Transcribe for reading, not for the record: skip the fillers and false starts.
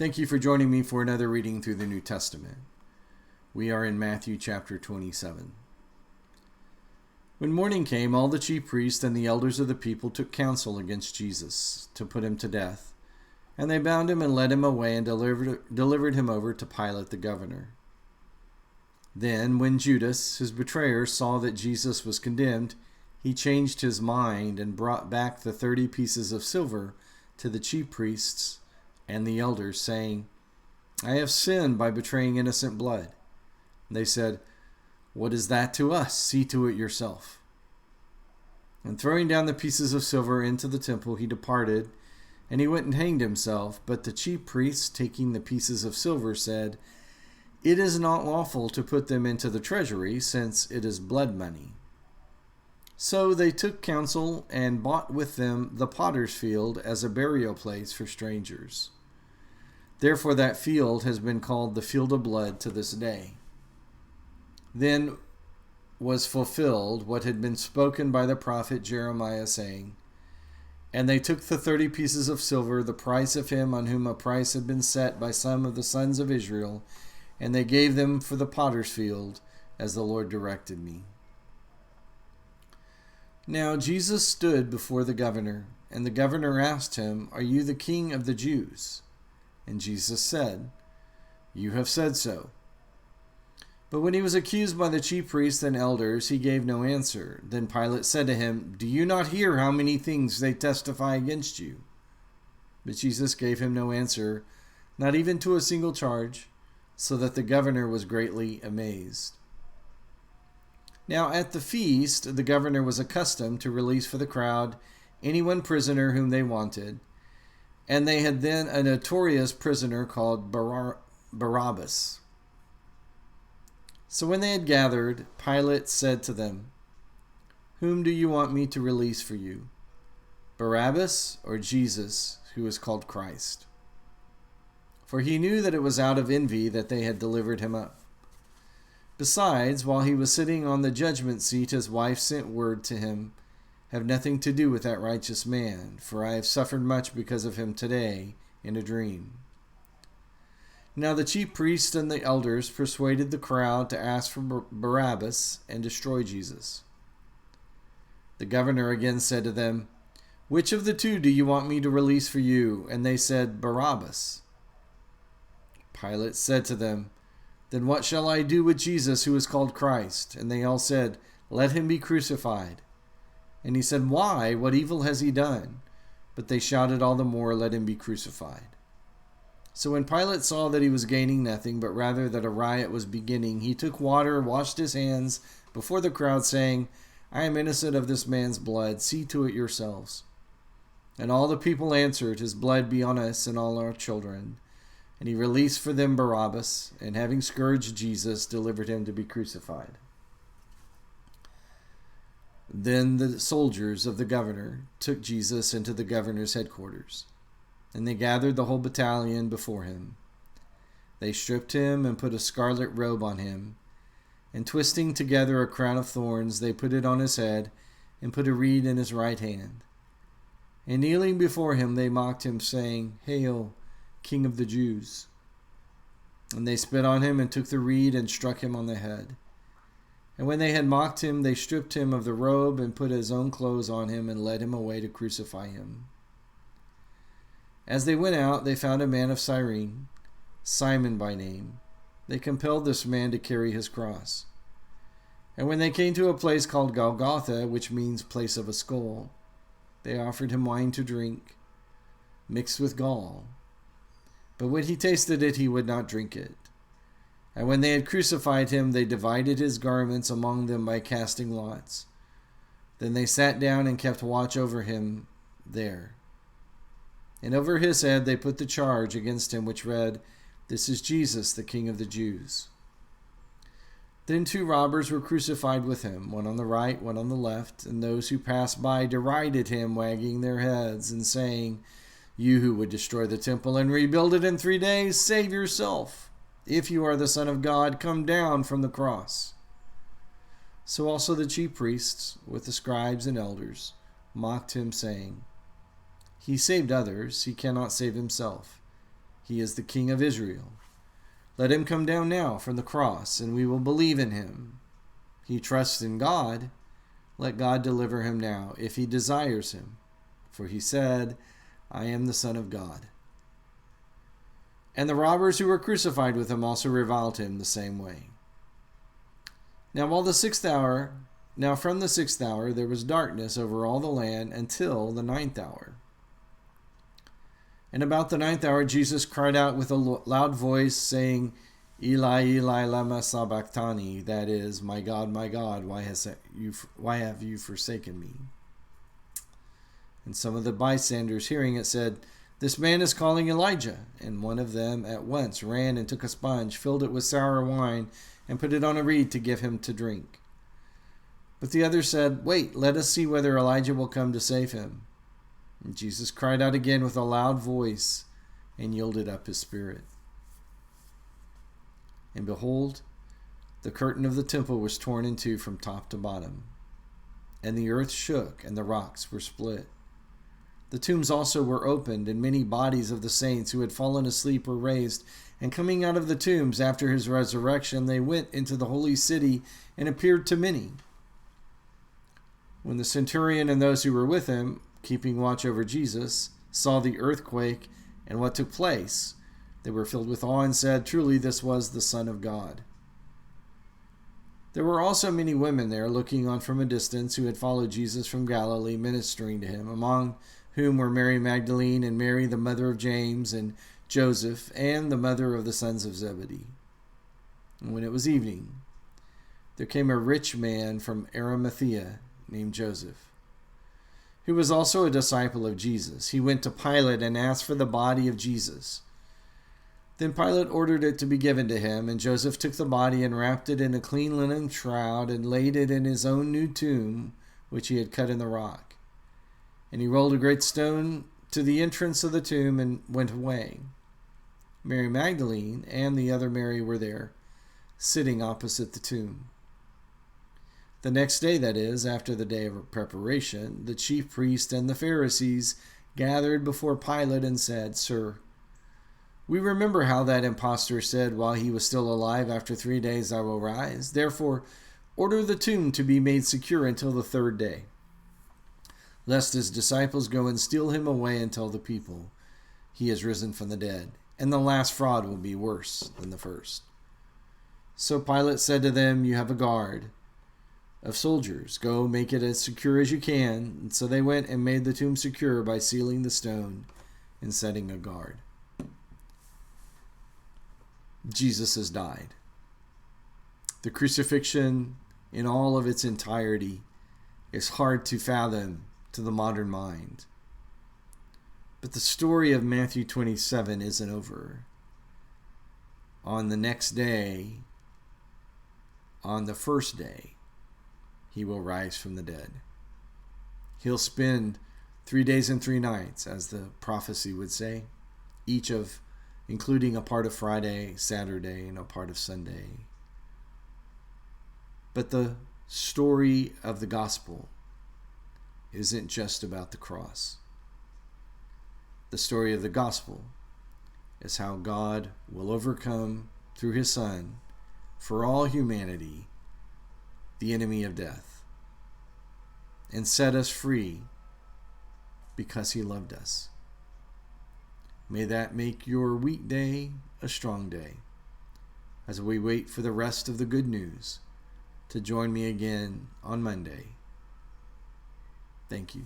Thank you for joining me for another reading through the New Testament. We are in Matthew chapter 27. When morning came, all the chief priests and the elders of the people took counsel against Jesus to put him to death. And they bound him and led him away and delivered him over to Pilate the governor. Then, when Judas, his betrayer, saw that Jesus was condemned, he changed his mind and brought back the 30 pieces of silver to the chief priests and the elders, saying, "I have sinned by betraying innocent blood." They said, "What is that to us? See to it yourself." And throwing down the pieces of silver into the temple, he departed, and he went and hanged himself. But the chief priests, taking the pieces of silver, said, "It is not lawful to put them into the treasury, since it is blood money." So they took counsel and bought with them the potter's field as a burial place for strangers. Therefore that field has been called the field of blood to this day. Then was fulfilled what had been spoken by the prophet Jeremiah, saying, "And they took the 30 pieces of silver, the price of him on whom a price had been set by some of the sons of Israel, and they gave them for the potter's field, as the Lord directed me." Now Jesus stood before the governor, and the governor asked him, "Are you the king of the Jews?" And Jesus said, "You have said so." But when he was accused by the chief priests and elders, he gave no answer. Then Pilate said to him, "Do you not hear how many things they testify against you?" But Jesus gave him no answer, not even to a single charge, so that the governor was greatly amazed. Now at the feast, the governor was accustomed to release for the crowd any one prisoner whom they wanted, and they had then a notorious prisoner called Barabbas. So when they had gathered, Pilate said to them, "Whom do you want me to release for you, Barabbas or Jesus, who is called Christ?" For he knew that it was out of envy that they had delivered him up. Besides, while he was sitting on the judgment seat, his wife sent word to him, "Have nothing to do with that righteous man, for I have suffered much because of him today in a dream." Now the chief priests and the elders persuaded the crowd to ask for Barabbas and destroy Jesus. The governor again said to them, "Which of the two do you want me to release for you?" And they said, "Barabbas." Pilate said to them, "Then what shall I do with Jesus, who is called Christ?" And they all said, "Let him be crucified." And he said, "Why? What evil has he done?" But they shouted all the more, "Let him be crucified." So when Pilate saw that he was gaining nothing, but rather that a riot was beginning, he took water, washed his hands before the crowd, saying, "I am innocent of this man's blood. See to it yourselves." And all the people answered, "His blood be on us and all our children." And he released for them Barabbas, and having scourged Jesus, delivered him to be crucified. Then the soldiers of the governor took Jesus into the governor's headquarters, and they gathered the whole battalion before him. They stripped him and put a scarlet robe on him, and twisting together a crown of thorns, they put it on his head and put a reed in his right hand. And kneeling before him, they mocked him, saying, "Hail, King of the Jews!" And they spit on him and took the reed and struck him on the head. And when they had mocked him, they stripped him of the robe and put his own clothes on him and led him away to crucify him. As they went out, they found a man of Cyrene, Simon by name. They compelled this man to carry his cross. And when they came to a place called Golgotha, which means place of a skull, they offered him wine to drink, mixed with gall. But when he tasted it, he would not drink it. And when they had crucified him, they divided his garments among them by casting lots. Then they sat down and kept watch over him there. And over his head they put the charge against him, which read, "This is Jesus, the King of the Jews." Then 2 robbers were crucified with him, one on the right, one on the left. And those who passed by derided him, wagging their heads and saying, "You who would destroy the temple and rebuild it in 3 days, save yourself. If you are the Son of God, come down from the cross." So also the chief priests, with the scribes and elders, mocked him, saying, "He saved others, he cannot save himself. He is the King of Israel. Let him come down now from the cross, and we will believe in him. He trusts in God. Let God deliver him now, if he desires him. For he said, I am the Son of God. And the robbers who were crucified with him also reviled him the same way. Now from the 6th hour there was darkness over all the land until the 9th hour. And about the 9th hour Jesus cried out with a loud voice, saying, Eli, Eli, lama sabachthani, that is, my God, why have you forsaken me? And some of the bystanders hearing it said, This man is calling Elijah. And one of them at once ran and took a sponge, filled it with sour wine, and put it on a reed to give him to drink. But the other said, Wait, let us see whether Elijah will come to save him. And Jesus cried out again with a loud voice and yielded up his spirit. And behold, the curtain of the temple was torn in two from top to bottom, and the earth shook, and the rocks were split. The tombs also were opened, and many bodies of the saints who had fallen asleep were raised. And coming out of the tombs after his resurrection, they went into the holy city and appeared to many. When the centurion and those who were with him, keeping watch over Jesus, saw the earthquake and what took place, they were filled with awe and said, Truly this was the Son of God. There were also many women there looking on from a distance who had followed Jesus from Galilee, ministering to him, among whom were Mary Magdalene and Mary the mother of James and Joseph and the mother of the sons of Zebedee. And when it was evening, there came a rich man from Arimathea named Joseph, who was also a disciple of Jesus. He went to Pilate and asked for the body of Jesus. Then Pilate ordered it to be given to him, and Joseph took the body and wrapped it in a clean linen shroud and laid it in his own new tomb, which he had cut in the rock. And he rolled a great stone to the entrance of the tomb and went away. Mary Magdalene and the other Mary were there, sitting opposite the tomb. The next day, that is, after the day of preparation, the chief priests and the Pharisees gathered before Pilate and said, Sir, we remember how that impostor said while he was still alive, After 3 days I will rise. Therefore, order the tomb to be made secure until the 3rd day, lest his disciples go and steal him away and tell the people, He has risen from the dead, and the last fraud will be worse than the first. So Pilate said to them, You have a guard of soldiers. Go make it as secure as you can. And so they went and made the tomb secure by sealing the stone and setting a guard. Jesus has died. The crucifixion in all of its entirety is hard to fathom to the modern mind. But the story of Matthew 27 isn't over. On the next day, on the first day, he will rise from the dead. He'll spend 3 days and 3 nights, as the prophecy would say, including a part of Friday, Saturday, and a part of Sunday. But the story of the gospel isn't just about the cross. The story of the gospel is how God will overcome through his Son for all humanity the enemy of death and set us free because he loved us. May that make your weekday a strong day as we wait for the rest of the good news to join me again on Monday. Thank you.